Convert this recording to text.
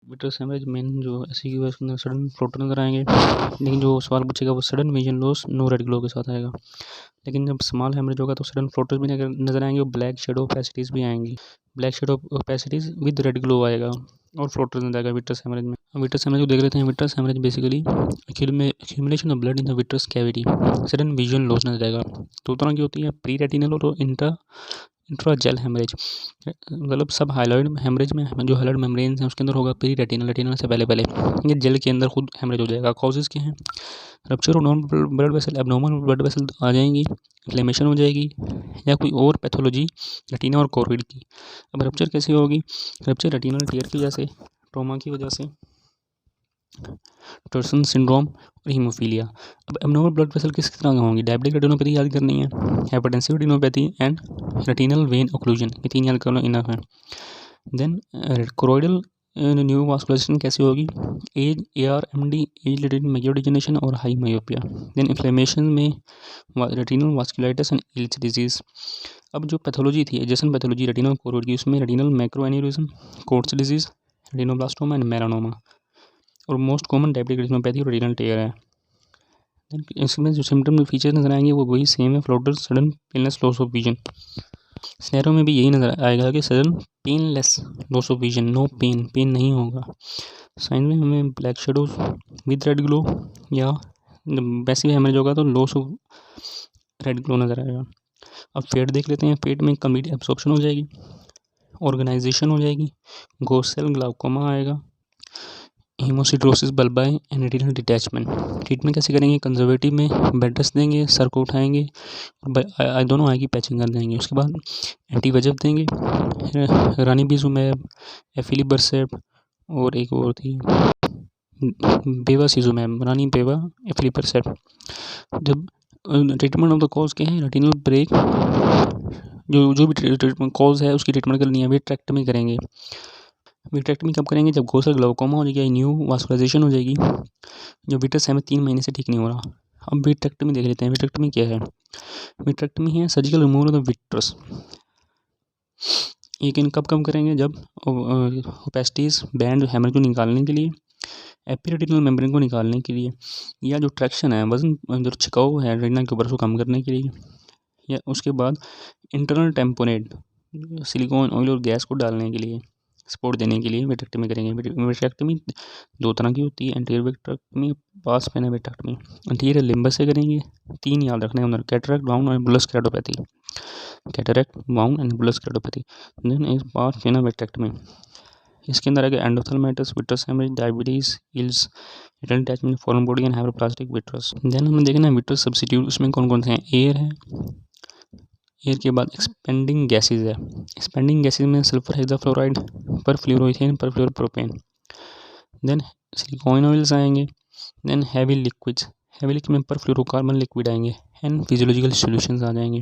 Vitreous haemorrhage main जो ऐसी कि उसके अंदर सडन फ्लोटर नज़र आएंगे, लेकिन जो सवाल पूछेगा वो sudden vision loss no red glow के साथ आएगा। लेकिन जब स्मॉल हेमरेज होगा तो सडन फ्लोटर्स भी नज़र आएंगे और ब्लैक शेडो ओपेसिटीज़ भी आएंगी। Black shadow opacities with red glow आएगा और फ्लोटर्स नजर आएगा विट्रस हेमरेज में। विट्रस हेमरेज को देख लेते हैं। Vitreous haemorrhage basically accumulation of blood in the vitreous cavity, sudden visual loss नजर आएगा। दो तरह की होती है, प्री रेटिनल और इंट्राजेल हेमरेज। मतलब सब हाइलाइड हेमरेज में जो हाइलाइड मेम्ब्रेन्स हैं उसके अंदर होगा प्री रेटिनल से पहले ये जेल के अंदर खुद हेमरेज हो जाएगा। कॉजेज क्या हैं? रप्चर और normal blood vessel, abnormal blood vessel आ जाएंगी, इन्फ्लेमेशन हो जाएगी या कोई और पैथोलॉजी रेटिना और कॉर्विड की। अब रप्चर कैसे होगी? रप्चर रेटिनल टीयर की वजह से, ट्रॉमा की वजह से, टर्सन सिंड्रोम और हीमोफीलिया। अब एब्नॉर्मल ब्लड वेसल किस तरह के होंगी? डायबिटिक रेटिनोपैथी याद करनी है, hypertensive retinopathy and retinal vein occlusion, ये तीन याद कर लो, इनफ है। देन कोरोइडल न्यू वास्कुलाइजेशन कैसे होगी? Age, ARMD, age related macular degeneration और हाई मायोपिया। देन इन्फ्लेमेशन में retinal vasculitis and Eales disease. अब जो पैथोलॉजी थी, एडजेसेंट पैथोलॉजी रेटिनल कोरोइड की, उसमें retinal macro aneurysm, quotes disease, retinoblastoma and melanoma और मोस्ट कॉमन डायबिटिक रेटिनोपैथी और retinal टेयर है। इसमें जो सिम्टम फीचर्स नजर आएंगे वो वही सेम है, floater, sudden painless loss of vision. Scenario में भी यही नजर आएगा कि sudden painless loss of vision, no pain नहीं होगा। साइन में हमें black shadows with red glow या वैसे हेमरेज होगा तो लॉस ऑफ रेड ग्लो नजर आएगा। अब फेट देख लेते हैं। फेट में कंप्लीट एब्सॉर्प्शन हो जाएगी, ऑर्गेनाइजेशन हो जाएगी, गोसेल ग्लाउकोमा आएगा, haemosiderosis bulbi and retinal detachment. Treatment कैसे करेंगे? कंजर्वेटिव में बेड रेस्ट देंगे, सर को उठाएंगे, दोनों आई की पैचिंग कर देंगे। उसके बाद एंटीवेजफ देंगे, रानीबिजुमैब, एफिलिबर्सेब और एक और थी बेवासिजुमैब, रानी बेवा एफिलिबर्सेब। जब ट्रीटमेंट ऑफ द कॉज क्या है? रेटिनल ब्रेक, जो भी ट्रीटमेंट कॉज है उसकी ट्रीटमेंट करनी है। विट्रेक्टमी करेंगे। विट्रेक्टमी कब करेंगे? जब गोसल ग्लाउकोमा हो जाएगी, न्यू वास्कुलाइजेशन हो जाएगी, जो विट्रस है 3 महीने से ठीक नहीं हो रहा। अब विट्रेक्टमी देख लेते हैं। विट्रेक्टमी क्या है? विट्रेक्टमी है surgical removal of the vitreous. लेकिन कब करेंगे? जब ओपेसिटीज बैंड हेमरेज को निकालने के लिए, एपीरेटिनल मेम्ब्रेन को निकालने के लिए, या जो ट्रैक्शन है, वजन जो छिकाव है रेटिना के ऊपर उसको कम करने के लिए, या उसके बाद इंटरनल टेम्पोनेट सिलिकॉन ऑयल और गैस को डालने के लिए, सपोर्ट देने के लिए विट्रेक्टमी करेंगे। विट्रेक्टमी 2 तरह की होती है, एंटीरियर विट्रेक्टमी, पास पेना विट्रेक्टमी। एंटीरियर लिम्बस से करेंगे। 3 याद रखने हैं, कैटरेक्ट, बाउंड और bullous keratopathy. Cataract, bound and bullous keratopathy. Then is pars plana vitrectomy. इसके अंदर आगे endophthalmitis, vitreous haemorrhage, diabetes, Eales, retinal detachment, foreign body and hyperplastic vitreous. Then हमें देखना है विट्रस सब्स्टिट्यूट, उसमें कौन कौन से हैं? एयर है, एयर के बाद एक्सपेंडिंग गैसेज है। एक्सपेंडिंग गैसेज में sulphur hexafluoride, perfluoroethane, perfluoropropane. Then silicone oils आएंगे। Then heavy liquids, heavy liquid में परफ्लोरोकार्बन लिक्विड आएंगे एंड फिजियोलॉजिकल सॉल्यूशंस आ जाएंगे।